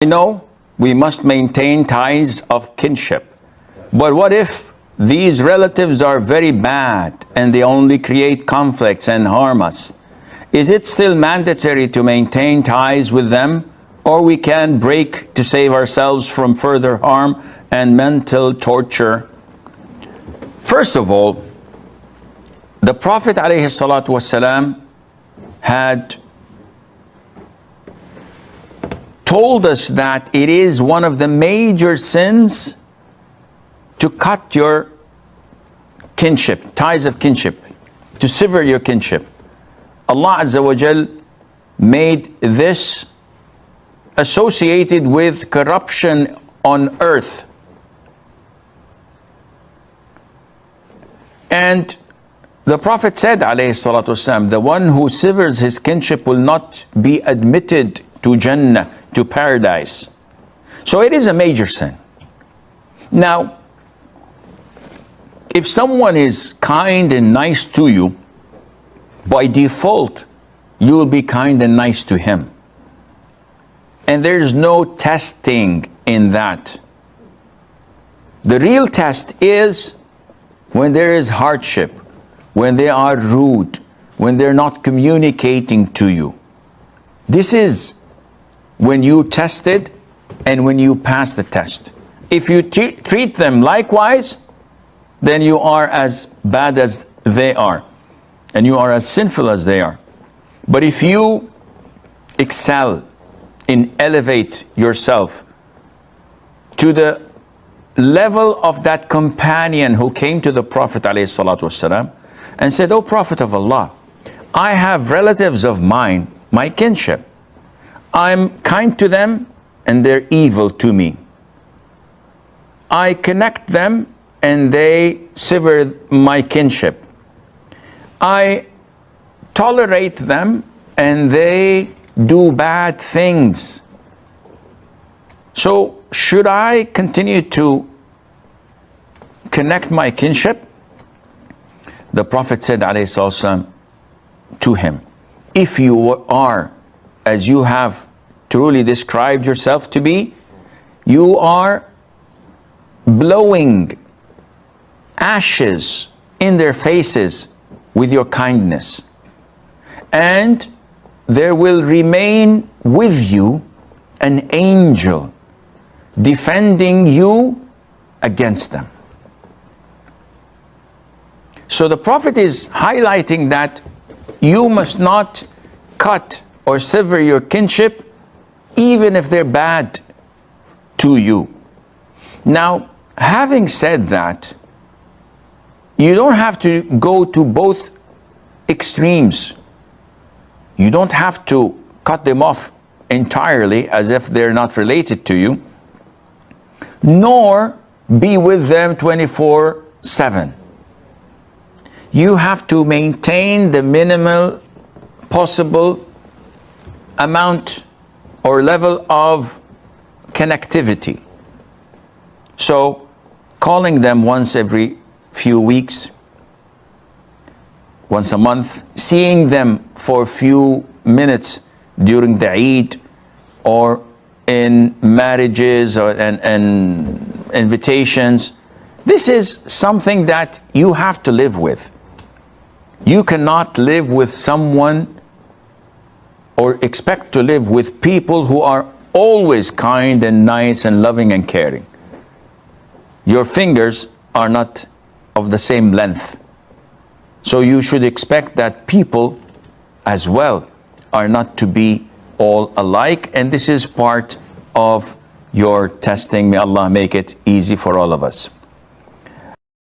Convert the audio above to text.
I know we must maintain ties of kinship, but what if these relatives are very bad and they only create conflicts and harm us? Is it still mandatory to maintain ties with them, or we can break to save ourselves from further harm and mental torture? First of all, the Prophet ﷺ had told us that it is one of the major sins to cut your kinship, ties of kinship, to sever your kinship. Allah Azza wa Jal made this associated with corruption on earth. And the Prophet said, alayhi salatu wasalam, the one who severs his kinship will not be admitted to Jannah, to paradise. So it is a major sin. Now, if someone is kind and nice to you, by default, you will be kind and nice to him. And there's no testing in that. The real test is when there is hardship, when they are rude, when they're not communicating to you. This is when you test it and when you pass the test. If you treat them likewise, then you are as bad as they are, and you are as sinful as they are. But if you excel in elevate yourself to the level of that companion who came to the Prophet ﷺ and said, "O Prophet of Allah, I have relatives of mine, my kinship. I'm kind to them and they're evil to me. I connect them and they sever my kinship. I tolerate them and they do bad things. So should I continue to connect my kinship?" The Prophet said, alayhi salatu to him, "If you are as you have truly described yourself to be, you are blowing ashes in their faces with your kindness, and there will remain with you an angel defending you against them." So the Prophet is highlighting that you must not cut or sever your kinship even if they're bad to you. Now, having said that, you don't have to go to both extremes. You don't have to cut them off entirely as if they're not related to you, nor be with them 24/7. You have to maintain the minimal possible amount or level of connectivity. So calling them once every few weeks, once a month, seeing them for a few minutes during the Eid or in marriages and invitations, this is something that you have to live with. You cannot live with someone or expect to live with people who are always kind and nice and loving and caring. Your fingers are not of the same length. So you should expect that people as well are not to be all alike, and this is part of your testing. May Allah make it easy for all of us.